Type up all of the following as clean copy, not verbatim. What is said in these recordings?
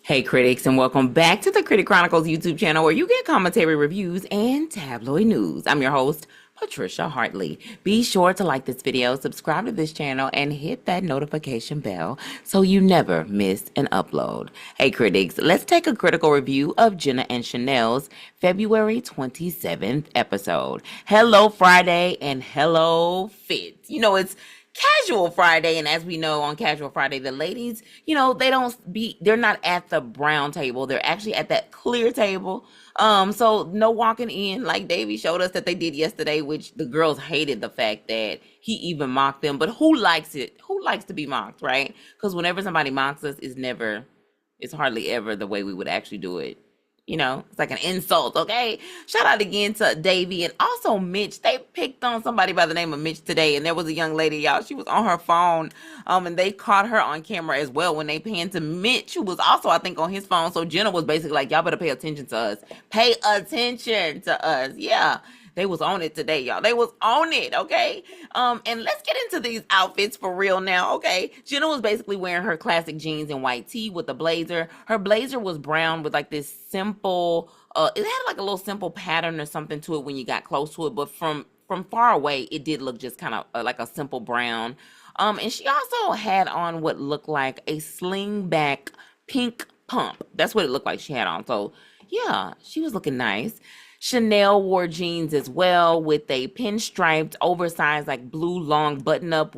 Hey critics, and welcome back to the Critic Chronicles YouTube channel where you get commentary reviews and tabloid news. I'm your host, Patricia Hartley. Be sure to like this video, subscribe to this channel, and hit that notification bell so you never miss an upload. Hey critics, let's take a critical review of Jenna and Sheinelle's February 27th episode. Hello Friday and hello Fit. It's Casual Friday, and as we know on Casual Friday, the ladies, they're not at the brown table. They're actually at that clear table. So no walking in like Davey showed us that they did yesterday, which the girls hated the fact that he even mocked them. But who likes it? Who likes to be mocked, right? Because whenever somebody mocks us, it's hardly ever the way we would actually do it. It's like an insult, okay? Shout out again to Davey and also Mitch. They picked on somebody by the name of Mitch today, and there was a young lady, y'all. She was on her phone, and they caught her on camera as well when they panned to Mitch, who was also, I think, on his phone. So Jenna was basically like, y'all better pay attention to us. Pay attention to us. Yeah. They was on it today, y'all. They was on it, okay? And let's get into these outfits for real now, okay? Jenna was basically wearing her classic jeans and white tee with a blazer. Her blazer was brown with like this simple, it had like a little simple pattern or something to it when you got close to it, but from far away, it did look just kind of like a simple brown. And she also had on what looked like a slingback pink pump. That's what it looked like she had on. So yeah, she was looking nice. Sheinelle wore jeans as well with a pinstriped, oversized, like blue long button up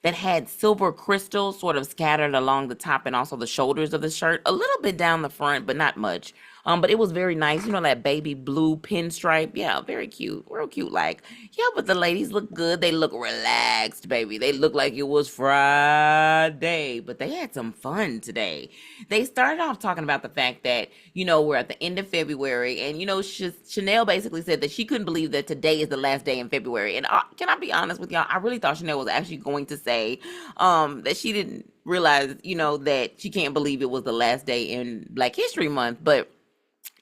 that had silver crystals sort of scattered along the top and also the shoulders of the shirt, a little bit down the front, but not much. But it was very nice. That baby blue pinstripe. Yeah, very cute. Real cute. But the ladies look good. They look relaxed, baby. They look like it was Friday, but they had some fun today. They started off talking about the fact that, we're at the end of February, and, Sheinelle basically said that she couldn't believe that today is the last day in February. And can I be honest with y'all? I really thought Sheinelle was actually going to say that she didn't realize, that she can't believe it was the last day in Black History Month, but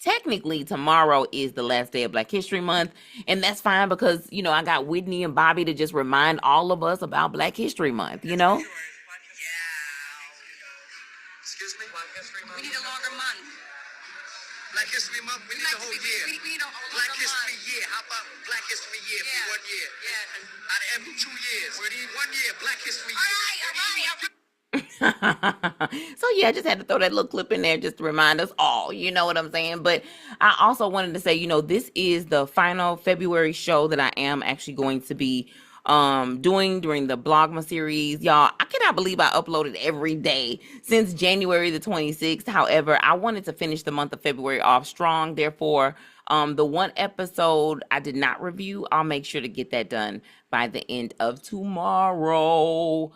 technically tomorrow is the last day of Black History Month, and that's fine because I got Whitney and Bobby to just remind all of us about Black History Month. Excuse me? Black History Month. We need a longer month. Black History Month, we need a whole year. We need a whole Black History Year. How about Black History Year for 1 year? Yeah. Out of every 2 years, we need 1 year Black History Year. All right. So yeah, I just had to throw that little clip in there just to remind us all, you know what I'm saying? But I also wanted to say, this is the final February show that I am actually going to be doing during the Blogma series. Y'all, I cannot believe I uploaded every day since January the 26th. However, I wanted to finish the month of February off strong. Therefore, the one episode I did not review, I'll make sure to get that done by the end of tomorrow.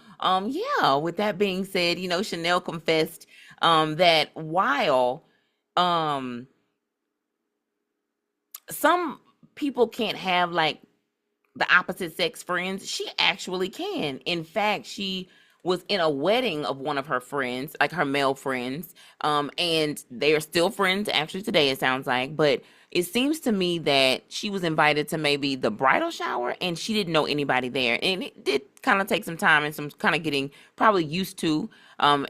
With that being said, Sheinelle confessed that while some people can't have like the opposite sex friends, she actually can. In fact, she was in a wedding of one of her friends, like her male friends, and they are still friends actually today, it sounds like, but it seems to me that she was invited to maybe the bridal shower and she didn't know anybody there. And it did kind of take some time and some kind of getting probably used to,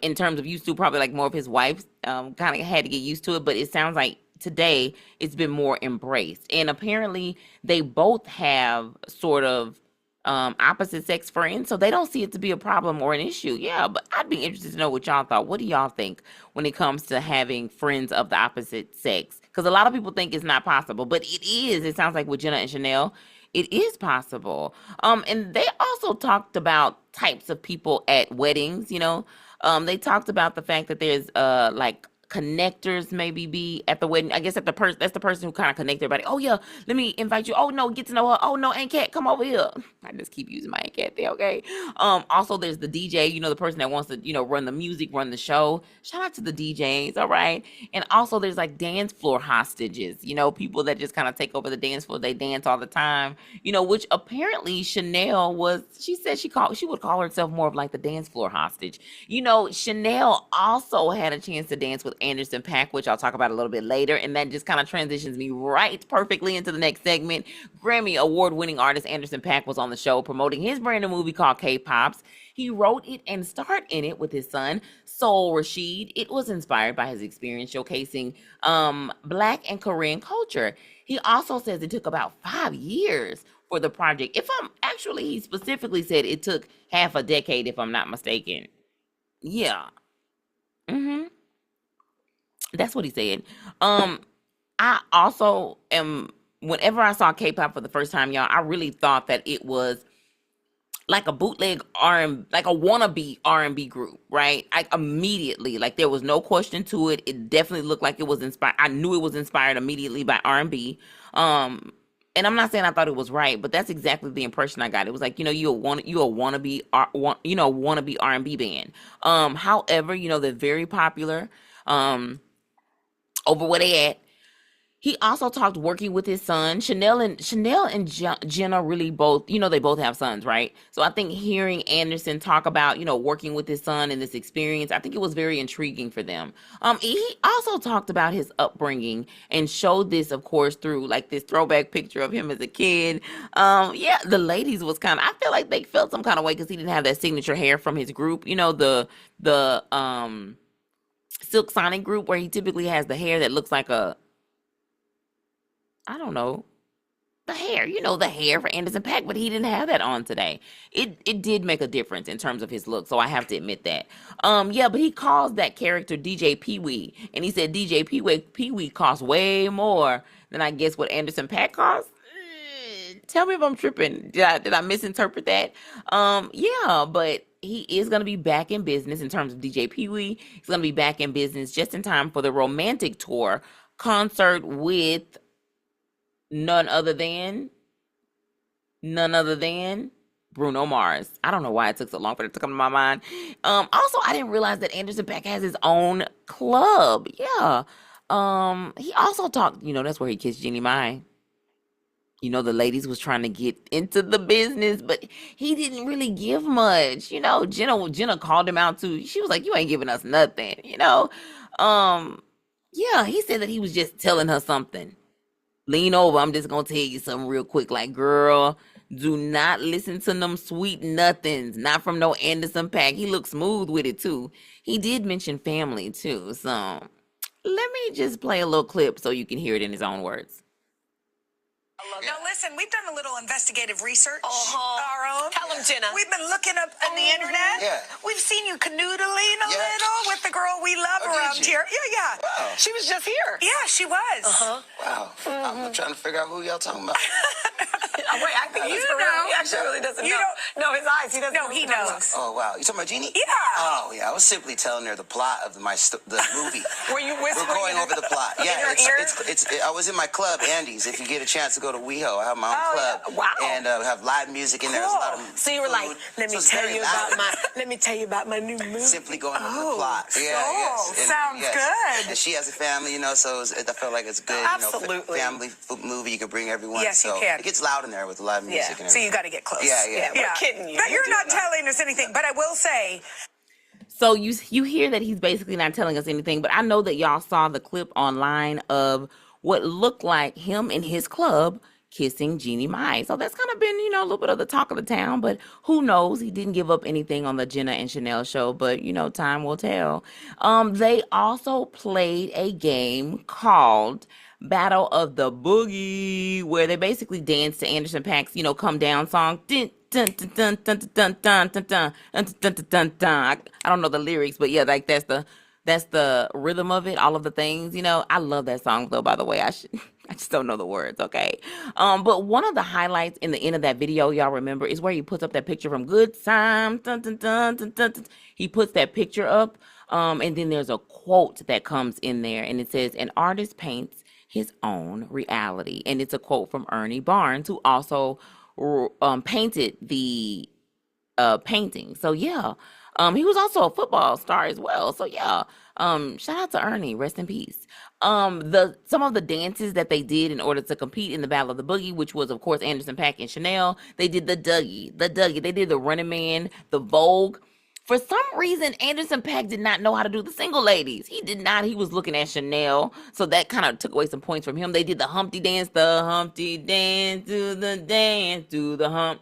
in terms of used to, probably like more of his wife kind of had to get used to it. But it sounds like today it's been more embraced. And apparently they both have sort of opposite sex friends, so they don't see it to be a problem or an issue. Yeah, but I'd be interested to know what y'all thought. What do y'all think when it comes to having friends of the opposite sex? Because a lot of people think it's not possible, but it is. It sounds like with Jenna and Sheinelle, it is possible. And they also talked about types of people at weddings. They talked about the fact that there's like connectors maybe be at the wedding. I guess that's the person who kind of connect everybody. Oh yeah, let me invite you. Oh no, get to know her. Oh no, Aunt Cat, come over here. I just keep using my Aunt Cat there, okay? Also there's the DJ, the person that wants to, run the music, run the show. Shout out to the DJs, all right? And also there's like dance floor hostages, people that just kind of take over the dance floor. They dance all the time, which apparently Sheinelle she said she would call herself more of like the dance floor hostage. Sheinelle also had a chance to dance with Anderson .Paak, which I'll talk about a little bit later. And that just kind of transitions me right perfectly into the next segment. Grammy award-winning artist Anderson .Paak was on the show promoting his brand new movie called KPops. He wrote it and starred in it with his son, Soul Rashid. It was inspired by his experience showcasing Black and Korean culture. He also says it took about 5 years for the project. He specifically said it took half a decade, if I'm not mistaken. Yeah. That's what he said. I also whenever I saw K-pop for the first time, y'all, I really thought that it was like a bootleg like a wannabe R&B group, right? Immediately, like there was no question to it. It definitely looked like it was inspired. I knew it was inspired immediately by R&B. And I'm not saying I thought it was right, but that's exactly the impression I got. It was like, you a wannabe R&B band. However, they're very popular over where they at. He also talked working with his son. Sheinelle and Jenna really both, they both have sons, right? So I think hearing Anderson talk about, working with his son and this experience, I think it was very intriguing for them. He also talked about his upbringing and showed this, of course, through like this throwback picture of him as a kid. The ladies was I feel like they felt some kind of way because he didn't have that signature hair from his group, the Silk Sonic group, where he typically has the hair that looks like I don't know, the hair, the hair for Anderson .Paak, but he didn't have that on today. It did make a difference in terms of his look, so I have to admit that. But he calls that character DJ Pee-wee, and he said DJ Pee-wee costs way more than I guess what Anderson .Paak costs. Tell me if I'm tripping. Did I misinterpret that? But he is going to be back in business in terms of DJ Pee-wee. He's going to be back in business just in time for the Romantic Tour concert with none other than Bruno Mars. I don't know why it took so long for it to come to my mind. Also, I didn't realize that Anderson .Paak has his own club. Yeah. He also talked, that's where he kissed Jeannie Mai. The ladies was trying to get into the business, but he didn't really give much. Jenna called him out too. She was like, "You ain't giving us nothing," he said that he was just telling her something. Lean over, I'm just gonna tell you something real quick. Like, girl, do not listen to them sweet nothings. Not from no Anderson .Paak. He looks smooth with it too. He did mention family too. So let me just play a little clip so you can hear it in his own words. Now listen, we've done a little investigative research. Our own. Tell them, Jenna. We've been looking up on the internet. Yeah. We've seen you canoodling a little with the girl we love around here. Yeah. Wow. She was just here. Yeah, she was. Wow. I'm trying to figure out who y'all talking about. Wait, I think he's for real. He actually really doesn't know. No, his eyes. He doesn't know. He knows. Oh, wow. You talking about Jeannie? Yeah. Oh, yeah. I was simply telling her the plot of the movie. Were you whispering? We're going over the plot. Yeah, in her ear? I was in my club, Andy's. If you get a chance to go to WeHo, I have my own club. Yeah. Wow. And have live music in there. There's a lot of so you were like, let me tell you about my new movie. Simply going over the plot. Sounds good. And she has a family, so I feel like it's good. Absolutely. Family movie, you can bring everyone. Yes, so you can. It gets loud in there with the live music and everything. So you got to get close. Yeah. We're kidding you. But you're not telling us anything. But I will say. So you hear that he's basically not telling us anything, but I know that y'all saw the clip online of what looked like him and his club kissing Jeannie Mai. So that's kind of been, a little bit of the talk of the town, but who knows? He didn't give up anything on the Jenna and Sheinelle show, but time will tell. They also played a game called Battle of the Boogie, where they basically danced to Anderson .Paak's, Come Down song. Dun, dun, dun, dun, dun, dun, dun, dun, dun, dun, dun, dun, dun. I don't know the lyrics, but yeah, like that's the rhythm of it, all of the things, I love that song though, by the way. I just don't know the words, okay? But one of the highlights in the end of that video, y'all remember, is where he puts up that picture from Good Time. Dun, dun, dun, dun, dun, dun. He puts that picture up, and then there's a quote that comes in there, and it says, "An artist paints his own reality." And it's a quote from Ernie Barnes, who also painted the painting. So yeah, he was also a football star as well. So yeah, shout out to Ernie, rest in peace. Some of the dances that they did in order to compete in the Battle of the Boogie, which was of course Anderson .Paak and Sheinelle, they did the Dougie, they did the Running Man, the Vogue For some reason, Anderson .Paak did not know how to do the single ladies. He did not. He was looking at Sheinelle, so that kind of took away some points from him. They did the Humpty dance, to the dance, to the hump,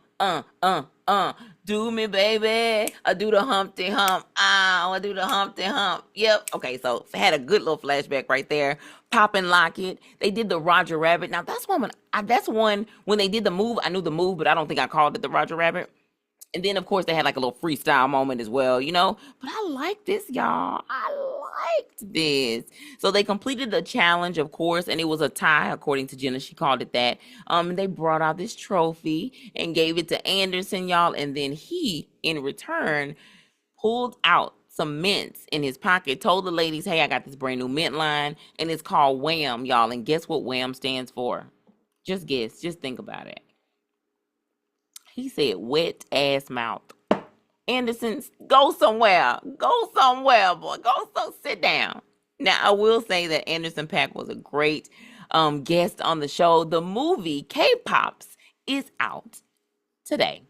do me, baby. I do the Humpty Hump. I do the Humpty Hump. Yep. Okay, so had a good little flashback right there. Pop and Lock It. They did the Roger Rabbit. Now that's one when they did the move. I knew the move, but I don't think I called it the Roger Rabbit. And then, of course, they had like a little freestyle moment as well, you know. But I like this, y'all. I liked this. So they completed the challenge, of course, and it was a tie, according to Jenna. She called it that. They brought out this trophy and gave it to Anderson, y'all. And then he, in return, pulled out some mints in his pocket, told the ladies, hey, I got this brand new mint line, and it's called Wham, y'all. And guess what Wham stands for? Just guess. Just think about it. He said, wet ass mouth. Anderson, go somewhere. Go somewhere, boy. Sit down. Now, I will say that Anderson .Paak was a great guest on the show. The movie KPops is out today.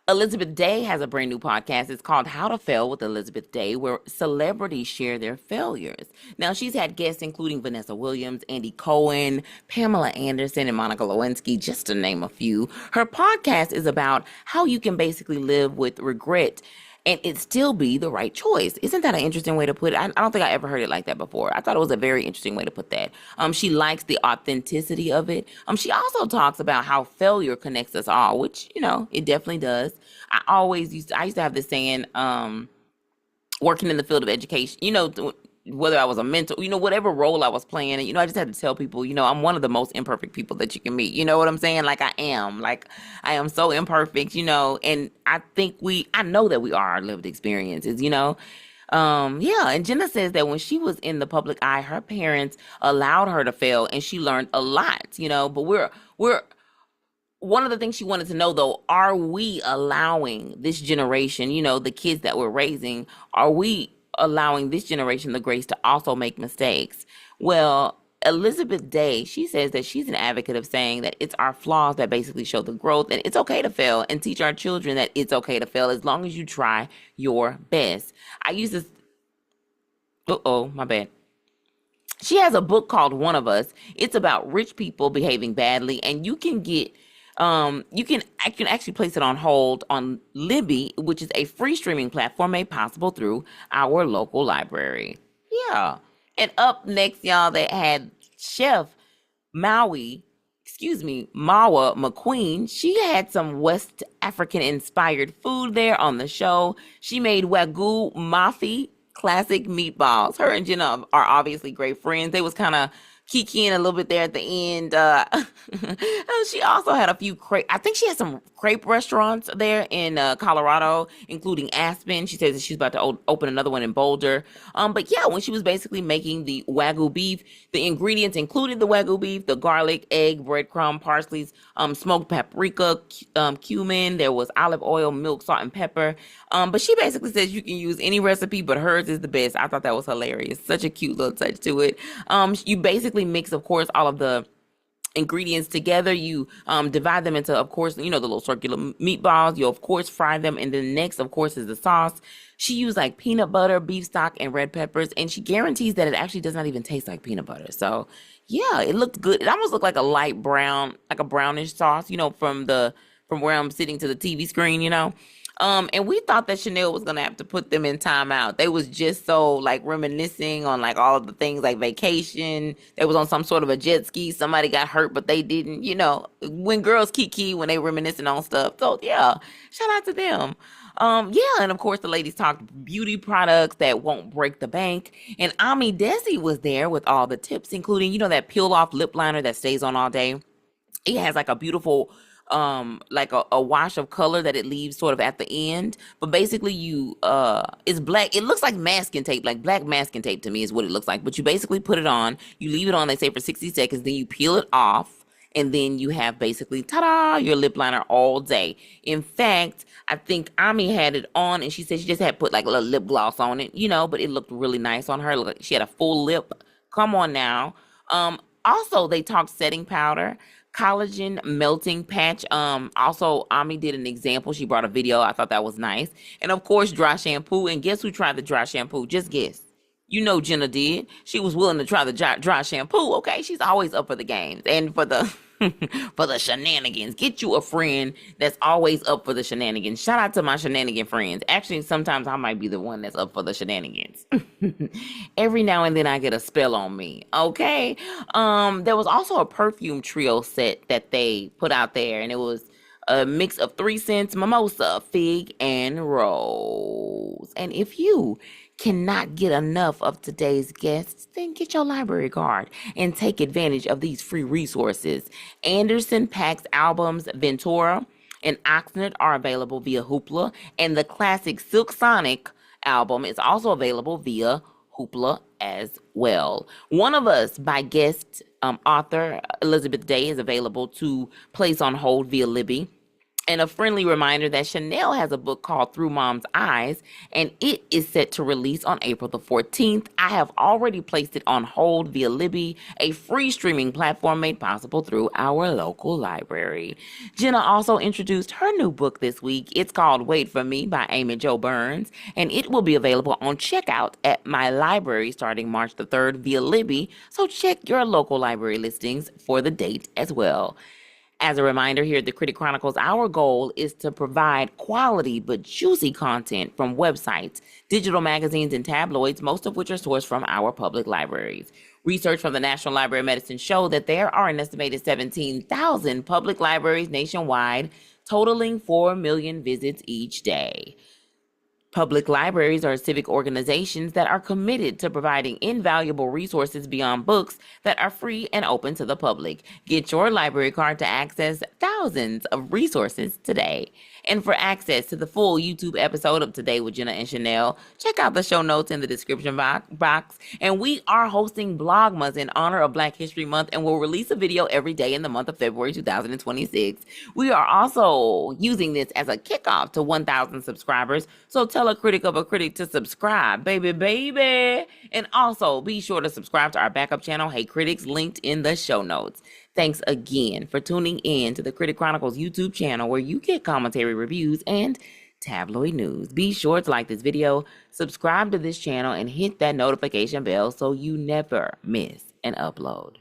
Elizabeth Day has a brand new podcast. It's called How to Fail with Elizabeth Day, where celebrities share their failures. Now, she's had guests including Vanessa Williams, Andy Cohen, Pamela Anderson, and Monica Lewinsky, just to name a few. Her podcast is about how you can basically live with regret and it still be the right choice. Isn't that an interesting way to put it? I don't think I ever heard it like that before. I thought it was a very interesting way to put that. She likes the authenticity of it. She also talks about how failure connects us all, which, you know, it definitely does. I used to have this saying, working in the field of education, you know, whether I was a mentor, you know, whatever role I was playing, and, you know, I just had to tell people, you know, I'm one of the most imperfect people that you can meet. You know what I'm saying? Like I am so imperfect, you know, and I know that we are our lived experiences, you know. Yeah. And Jenna says that when she was in the public eye, her parents allowed her to fail and she learned a lot, you know, but we're one of the things she wanted to know, though, are we allowing this generation, you know, the kids that we're raising, are we allowing this generation the grace to also make mistakes? Well, Elizabeth Day, she says that she's an advocate of saying that it's our flaws that basically show the growth, and it's okay to fail, and teach our children that it's okay to fail as long as you try your best. I use this. My bad. She has a book called One of Us. It's about rich people behaving badly, and you can get you can actually place it on hold on Libby, which is a free streaming platform made possible through our local library. Yeah. And up next, y'all, they had Chef Mawa McQueen. She had some West African inspired food there on the show. She made Wagyu Mafi classic meatballs. Her and Jenna are obviously great friends. They was kind of kikiing a little bit there at the end. She also had a few I think she had some crepe restaurants there in Colorado, including Aspen. She says that she's about to open another one in Boulder. But yeah, when she was basically making the Wagyu beef, the ingredients included the Wagyu beef, the garlic, egg, breadcrumb, parsley, smoked paprika, cumin. There was olive oil, milk, salt, and pepper. But she basically says you can use any recipe, but hers is the best. I thought that was hilarious. Such a cute little touch to it. You basically mix, of course, all of the ingredients together. You divide them into, of course, you know, the little circular meatballs. You, of course, fry them. And then next, of course, is the sauce. She used like peanut butter, beef stock, and red peppers. And she guarantees that it actually does not even taste like peanut butter. So yeah, it looked good. It almost looked like a light brown, like a brownish sauce, you know, from where I'm sitting to the TV screen, you know. And we thought that Sheinelle was going to have to put them in timeout. They was just so like reminiscing on like all of the things like vacation. They was on some sort of a jet ski. Somebody got hurt, but they didn't, you know, when girls kiki, when they reminiscing on stuff. So yeah, shout out to them. Yeah. And of course the ladies talked beauty products that won't break the bank. And Ami Desi was there with all the tips, including, you know, that peel off lip liner that stays on all day. It has like a beautiful like a wash of color that it leaves sort of at the end, but basically it's black. It looks like masking tape, like black masking tape to me is what it looks like. But you basically put it on, you leave it on, they say for 60 seconds, then you peel it off, and then you have basically ta-da, your lip liner all day. In fact, I think Ami had it on, and she said she just had put like a little lip gloss on it, you know, but it looked really nice on her. She had a full lip. Come on now. Also, they talked setting powder. collagen melting patch. Also, Ami did an example. She brought a video. I thought that was nice. And of course, dry shampoo. And guess who tried the dry shampoo? Just guess. You know Jenna did. She was willing to try the dry shampoo. Okay, she's always up for the games and for the for the shenanigans. Get you a friend that's always up for the shenanigans. Shout out to my shenanigan friends. Actually, sometimes I might be the one that's up for the shenanigans. Every now and then I get a spell on me. Okay. There was also a perfume trio set that they put out there, and it was a mix of 3 Cents, Mimosa, Fig, and Rose. And if you cannot get enough of today's guests, then get your library card and take advantage of these free resources. Anderson Paak's albums Ventura and Oxnard are available via Hoopla, and the classic Silk Sonic album is also available via Hoopla as well. One of Us by guest author Elizabeth Day is available to place on hold via Libby. And a friendly reminder that Sheinelle has a book called Through Mom's Eyes, and it is set to release on April the 14th. I have already placed it on hold via Libby, a free streaming platform made possible through our local library. Jenna also introduced her new book this week. It's called Wait For Me by Amy Jo Burns, and it will be available on checkout at my library starting March the 3rd via Libby, so check your local library listings for the date as well. As a reminder, here at the Critic Chronicles, our goal is to provide quality but juicy content from websites, digital magazines, and tabloids, most of which are sourced from our public libraries. Research from the National Library of Medicine show that there are an estimated 17,000 public libraries nationwide, totaling 4 million visits each day. Public libraries are civic organizations that are committed to providing invaluable resources beyond books that are free and open to the public. Get your library card to access thousands of resources today. And for access to the full YouTube episode of Today with Jenna and Sheinelle, check out the show notes in the description box. And we are hosting Blogmas in honor of Black History Month, and we'll release a video every day in the month of February 2026. We are also using this as a kickoff to 1,000 subscribers, so tell a critic of a critic to subscribe, baby. And also be sure to subscribe to our backup channel, Hey Critics, linked in the show notes. Thanks again for tuning in to the Critic Chronicles YouTube channel, where you get commentary, reviews, and tabloid news. Be sure to like this video, subscribe to this channel, and hit that notification bell so you never miss an upload.